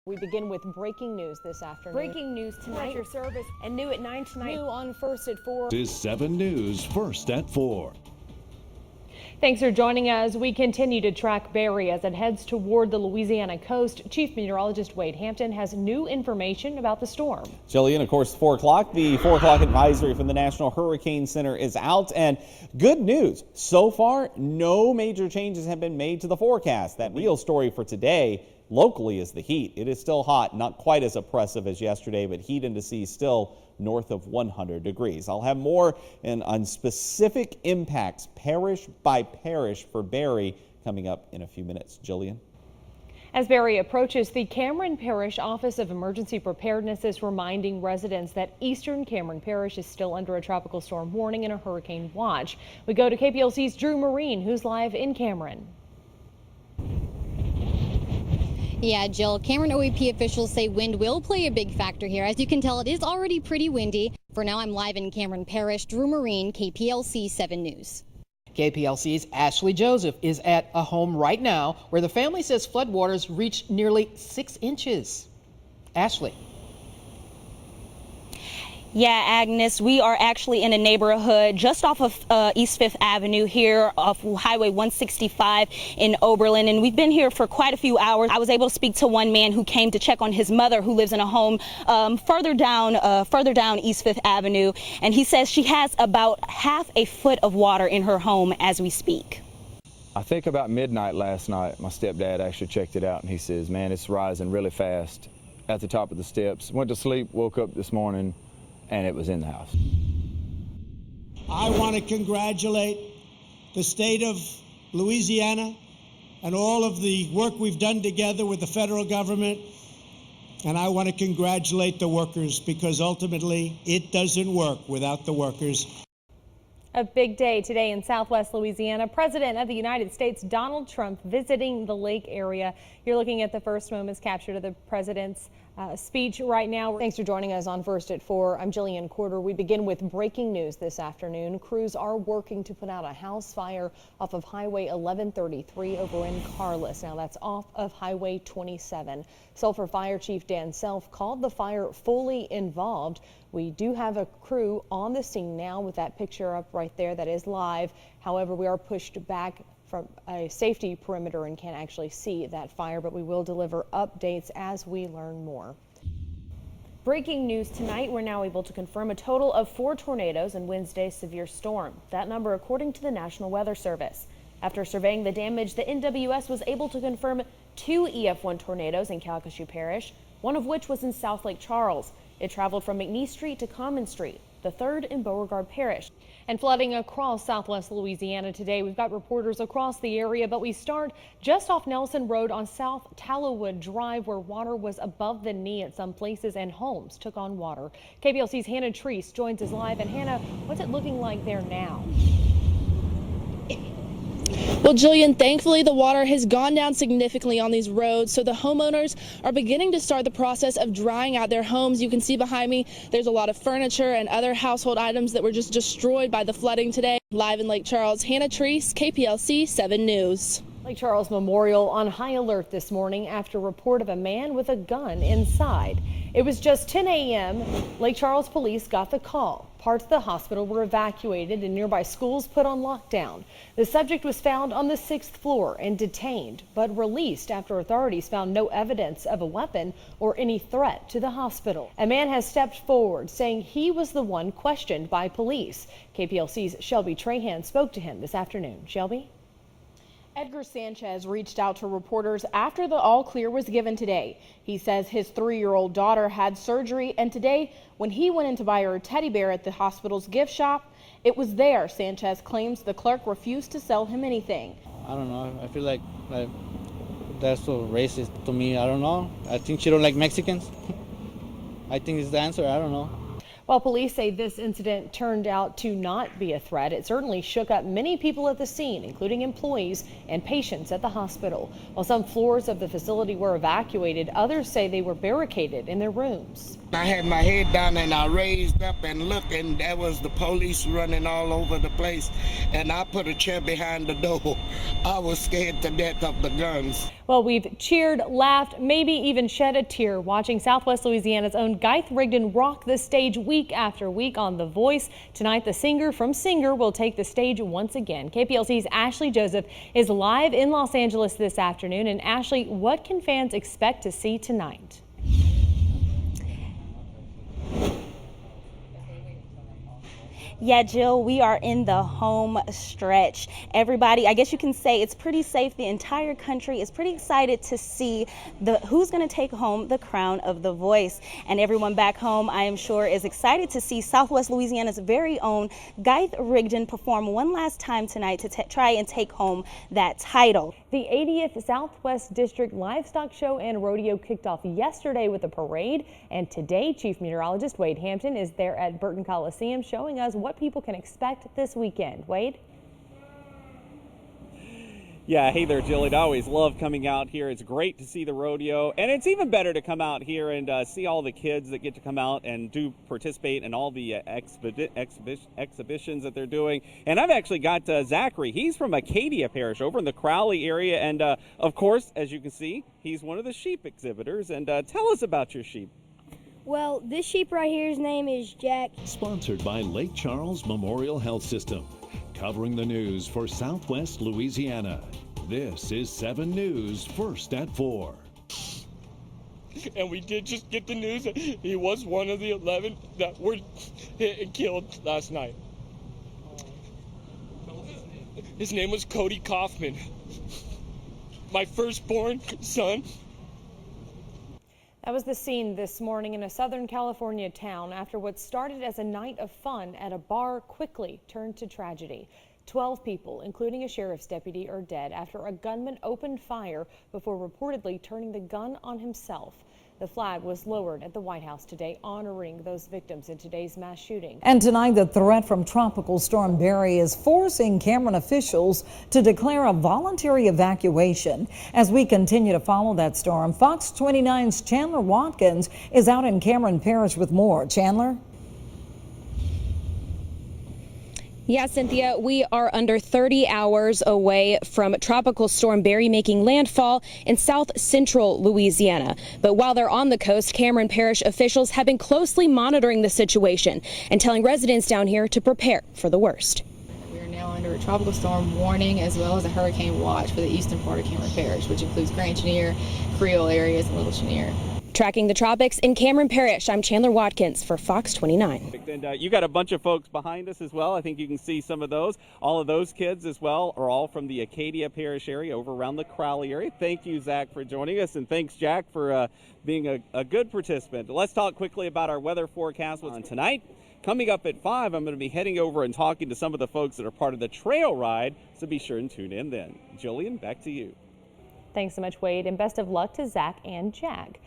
We begin with breaking news this afternoon. Breaking news tonight. Your service And new at 9 tonight. New on First at 4. This is 7 News First at 4. Thanks for joining us. We continue to track Barry as it heads toward the Louisiana coast. Chief Meteorologist Wade Hampton has new information about the storm. Jillian, of course, 4 o'clock. The 4 o'clock advisory from the National Hurricane Center is out. And good news, so far, no major changes have been made to the forecast. That real story for today locally is the heat. It is still hot, not quite as oppressive as yesterday, but heat indices still north of 100 degrees. I'll have more on specific impacts parish by parish for Barry coming up in a few minutes. Jillian. As Barry approaches, the Cameron Parish Office of Emergency Preparedness is reminding residents that eastern Cameron Parish is still under a tropical storm warning and a hurricane watch. We go to KPLC's Drew Marine, who's live in Cameron. Yeah, Jill, Cameron OEP officials say wind will play a big factor here. As you can tell, it is already pretty windy. For now, I'm live in Cameron Parish. Drew Marine, KPLC 7 News. KPLC's Ashley Joseph is at a home right now where the family says floodwaters reached nearly 6 inches. Ashley. Yeah, Agnes, we are actually in a neighborhood just off of East 5th Avenue here off Highway 165 in Oberlin, and we've been here for quite a few hours. I was able to speak to one man who came to check on his mother who lives in a home further down East 5th Avenue, and he says she has about half a foot of water in her home as we speak. I think about midnight last night, my stepdad actually checked it out, and he says, man, it's rising really fast at the top of the steps. Went to sleep, woke up this morning, and it was in the house. I want to congratulate the state of Louisiana and all of the work we've done together with the federal government. And I want to congratulate the workers because ultimately it doesn't work without the workers. A big day today in Southwest Louisiana. President of the United States Donald Trump visiting the lake area. You're looking at the first moments captured of the president's speech right now. Thanks for joining us on First at 4. I'm Jillian Corder. We begin with breaking news this afternoon. Crews are working to put out a house fire off of Highway 1133 over in Carlis. Now that's off of Highway 27. Sulphur Fire Chief Dan Self called the fire fully involved. We do have a crew on the scene now with that picture up right there that is live. However, we are pushed back from a safety perimeter and can't actually see that fire, but we will deliver updates as we learn more. Breaking news tonight, we're now able to confirm a total of 4 tornadoes in Wednesday's severe storm. That number according to the National Weather Service. After surveying the damage, the NWS was able to confirm 2 EF1 tornadoes in Calcasieu Parish, one of which was in South Lake Charles. It traveled from McNeese Street to Common Street, the third in Beauregard Parish. And flooding across Southwest Louisiana today. We've got reporters across the area, but we start just off Nelson Road on South Tallowood Drive, where water was above the knee at some places and homes took on water. KPLC's Hannah Treese joins us live. And Hannah, what's it looking like there now? Well, Jillian, thankfully the water has gone down significantly on these roads, so the homeowners are beginning to start the process of drying out their homes. You can see behind me there's a lot of furniture and other household items that were just destroyed by the flooding today. Live in Lake Charles, Hannah Treese, KPLC 7 News. Lake Charles Memorial on high alert this morning after a report of a man with a gun inside. It was just 10 a.m. Lake Charles police got the call. Parts of the hospital were evacuated and nearby schools put on lockdown. The subject was found on the 6th floor and detained, but released after authorities found no evidence of a weapon or any threat to the hospital. A man has stepped forward saying he was the one questioned by police. KPLC's Shelby Trahan spoke to him this afternoon. Shelby? Edgar Sanchez reached out to reporters after the all clear was given today. He says his 3-year-old daughter had surgery, and today when he went in to buy her a teddy bear at the hospital's gift shop, it was there. Sanchez claims the clerk refused to sell him anything. I don't know. I feel like that's so racist to me. I don't know. I think she don't like Mexicans. I think it's the answer. I don't know. While police say this incident turned out to not be a threat, it certainly shook up many people at the scene, including employees and patients at the hospital. While some floors of the facility were evacuated, others say they were barricaded in their rooms. I had my head down and I raised up and looked, and there was the police running all over the place, and I put a chair behind the door. I was scared to death of the guns. Well, we've cheered, laughed, maybe even shed a tear watching Southwest Louisiana's own Garth Rigdon rock the stage week after week on The Voice. Tonight, the singer from Singer will take the stage once again. KPLC's Ashley Joseph is live in Los Angeles this afternoon. And Ashley, what can fans expect to see tonight? Yeah, Jill, we are in the home stretch. Everybody, I guess you can say it's pretty safe. The entire country is pretty excited to see who's going to take home the crown of The Voice. And everyone back home, I am sure, is excited to see Southwest Louisiana's very own Garth Rigdon perform one last time tonight to try and take home that title. The 80th Southwest District Livestock Show and Rodeo kicked off yesterday with a parade. And today, Chief Meteorologist Wade Hampton is there at Burton Coliseum showing us what people can expect this weekend. Wade? Yeah, hey there, Jill. I always love coming out here. It's great to see the rodeo, and it's even better to come out here and see all the kids that get to come out and participate in all the exhibitions that they're doing. And I've actually got Zachary. He's from Acadia Parish over in the Crowley area, and of course, as you can see, he's one of the sheep exhibitors. And tell us about your sheep. Well, this sheep right here, his name is Jack. Sponsored by Lake Charles Memorial Health System. Covering the news for Southwest Louisiana. This is 7 News, first at 4. And we did just get the news that he was one of the 11 that were hit and killed last night. His name was Cody Kaufman. My firstborn son. That was the scene this morning in a Southern California town after what started as a night of fun at a bar quickly turned to tragedy. 12 people, including a sheriff's deputy, are dead after a gunman opened fire before reportedly turning the gun on himself. The flag was lowered at the White House today, honoring those victims in today's mass shooting. And tonight, the threat from Tropical Storm Barry is forcing Cameron officials to declare a voluntary evacuation. As we continue to follow that storm, Fox 29's Chandler Watkins is out in Cameron Parish with more. Chandler? Yeah, Cynthia, we are under 30 hours away from Tropical Storm Barry making landfall in south central Louisiana. But while they're on the coast, Cameron Parish officials have been closely monitoring the situation and telling residents down here to prepare for the worst. We are now under a tropical storm warning as well as a hurricane watch for the eastern part of Cameron Parish, which includes Grand Chenier, Creole areas, and Little Chenier. Tracking the tropics in Cameron Parish, I'm Chandler Watkins for Fox 29. And you got a bunch of folks behind us as well. I think you can see some of those. All of those kids as well are all from the Acadia Parish area over around the Crowley area. Thank you, Zach, for joining us, and thanks, Jack, for being a good participant. Let's talk quickly about our weather forecast on tonight. Coming up at 5, I'm going to be heading over and talking to some of the folks that are part of the trail ride, so be sure and tune in then. Jillian, back to you. Thanks so much, Wade, and best of luck to Zach and Jack.